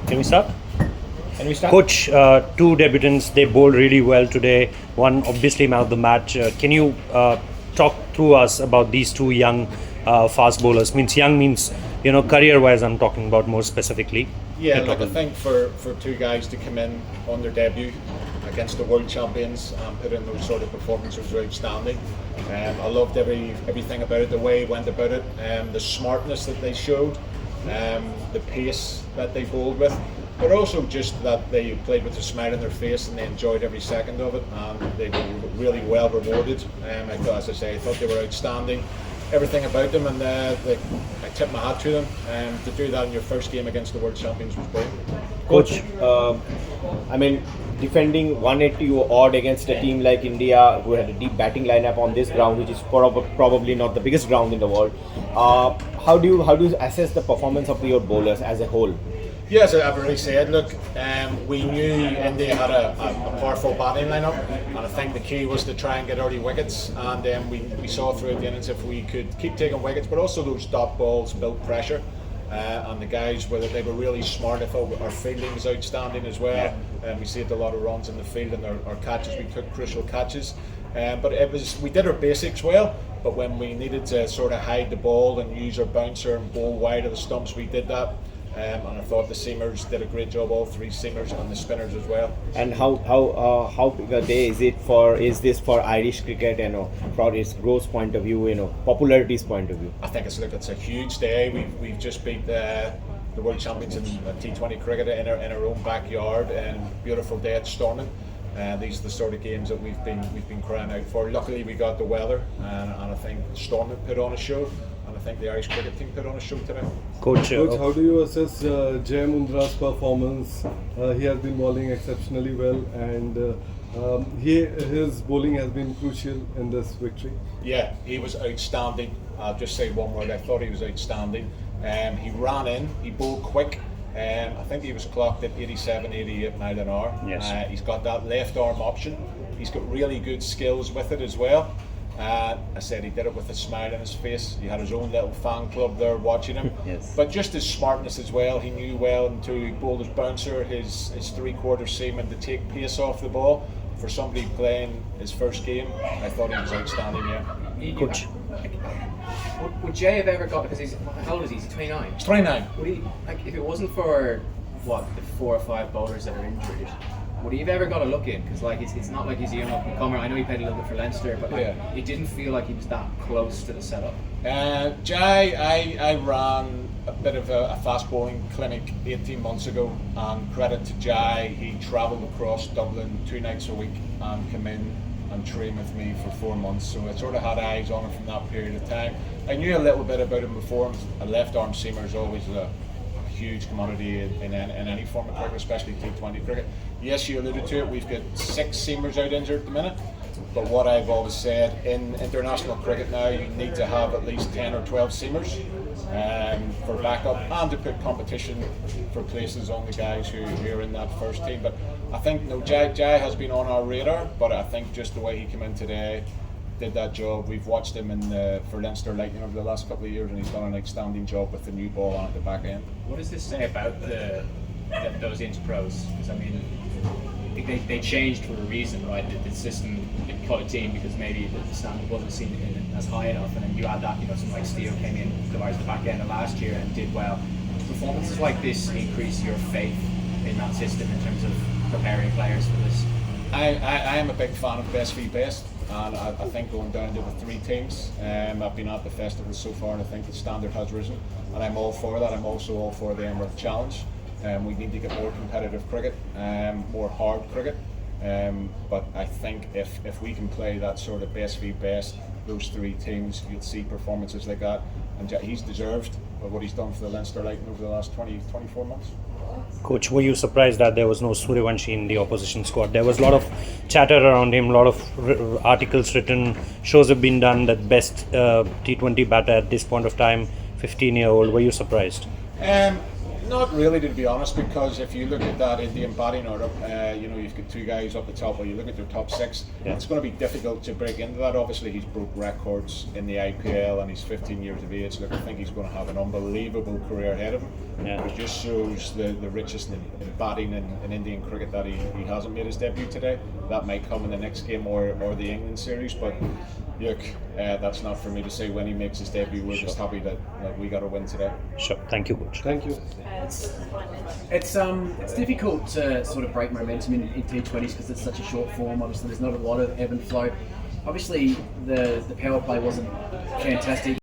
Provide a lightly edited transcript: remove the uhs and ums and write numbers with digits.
Can we start? Can we start? Coach, two debutants, they bowled really well today. One obviously man of the match. Can you talk through us about these two young fast bowlers? Means young means, career-wise I'm talking about more specifically. Yeah, look, I think for two guys to come in on their debut against the world champions and put in those sort of performances were outstanding. I loved everything about it, the way he went about it, the smartness that they showed, the pace that they bowled with, but also just that they played with a smile on their face and they enjoyed every second of it, and they were really well rewarded. I thought they were outstanding. Everything about them, and I tip my hat to them. To do that in your first game against the world champions was brilliant. Coach, defending 180 odd against a team like India, who had a deep batting lineup on this ground, which is probably not the biggest ground in the world. How do you assess the performance of your bowlers as a whole? Yes, I've already said, look, we knew India had a powerful batting lineup, and I think the key was to try and get early wickets, and we saw throughout the innings if we could keep taking wickets, but also those dot balls built pressure, and the guys, whether they were really smart. I thought our fielding was outstanding as well, and we saved a lot of runs in the field, and our catches, we took crucial catches, but we did our basics well, but when we needed to sort of hide the ball and use our bouncer and bowl wide of the stumps, we did that. And I thought the seamers did a great job, all three seamers and the spinners as well. And how big a day is this for Irish cricket, from its growth point of view, popularity's point of view? I think it's a huge day. We've just beat the world champions in T20 cricket in our own backyard, and beautiful day at Stormont. These are the sort of games that we've been crying out for. Luckily we got the weather, and I think Stormont put on a show. And I think the Irish cricket team put on a show today. Coach, how do you assess Jay Mundra's performance? He has been bowling exceptionally well, and his bowling has been crucial in this victory. Yeah, he was outstanding. I'll just say one word. I thought he was outstanding. He ran in, he bowled quick. I think he was clocked at 87, 88 mile an hour. Yes. He's got that left arm option. He's got really good skills with it as well. I said he did it with a smile on his face. He had his own little fan club there watching him. Yes. But just his smartness as well. He knew well to bowl his bouncer, his three-quarter seam, and to take pace off the ball. For somebody playing his first game, I thought he was outstanding. Yeah. Coach. Would Jay have ever got, because how old is he? He's 29. He's 29. Would he, if it wasn't for the 4 or 5 bowlers that are injured, would he have ever got a look in? Because it's not like he's a young up and comer. I know he played a little bit for Leinster, but it didn't feel like he was that close to the setup. Jay, I ran a bit of a fast bowling clinic 18 months ago, and credit to Jay, he travelled across Dublin 2 nights a week and came in and trained with me for 4 months. So I sort of had eyes on him from that period of time. I knew a little bit about him before. A left arm seamer is always a huge commodity in any form of cricket, especially T20 cricket. Yes, you alluded to it, we've got 6 seamers out injured at the minute, but what I've always said, in international cricket now you need to have at least 10 or 12 seamers for backup, and to put competition for places on the guys who are in that first team. But I think Jai has been on our radar, but I think just the way he came in today, did that job. We've watched him for Leinster Lightning over the last couple of years, and he's done an outstanding job with the new ball on at the back end. What does this say about those inter-pros? Because I think they changed for a reason, right? The system, they call it team because maybe the standard wasn't seen as high enough, and then you add that, someone like Steele came in towards the back end of last year and did well. Performances like this increase your faith in that system in terms of preparing players for this? I am a big fan of best v best, and I think going down to the 3 teams, I've been at the festival so far, and I think the standard has risen, and I'm all for that. I'm also all for the Emirates Challenge. We need to get more competitive cricket, more hard cricket, but I think if we can play that sort of best v best, those 3 teams, you'll see performances like that, and he's deserved of what he's done for the Leinster Lightning over the last 24 months. Coach, were you surprised that there was no Sooryavanshi in the opposition squad? There was a lot of chatter around him, a lot of articles written, shows have been done that best T20 batter at this point of time, 15-year-old. Were you surprised? Not really, to be honest, because if you look at that Indian batting order, you've got two guys up the top, or you look at their top six, it's going to be difficult to break into that. Obviously, he's broke records in the IPL and he's 15 years of age. Look, I think he's going to have an unbelievable career ahead of him. Yeah. It just shows the richest in batting in Indian cricket that he hasn't made his debut today. That might come in the next game or the England series, but look, that's not for me to say when he makes his debut. We're just happy that we got a win today. Sure. Thank you, coach. Thank you. It's difficult to sort of break momentum in T20s because it's such a short form. Obviously, there's not a lot of ebb and flow. Obviously, the power play wasn't fantastic.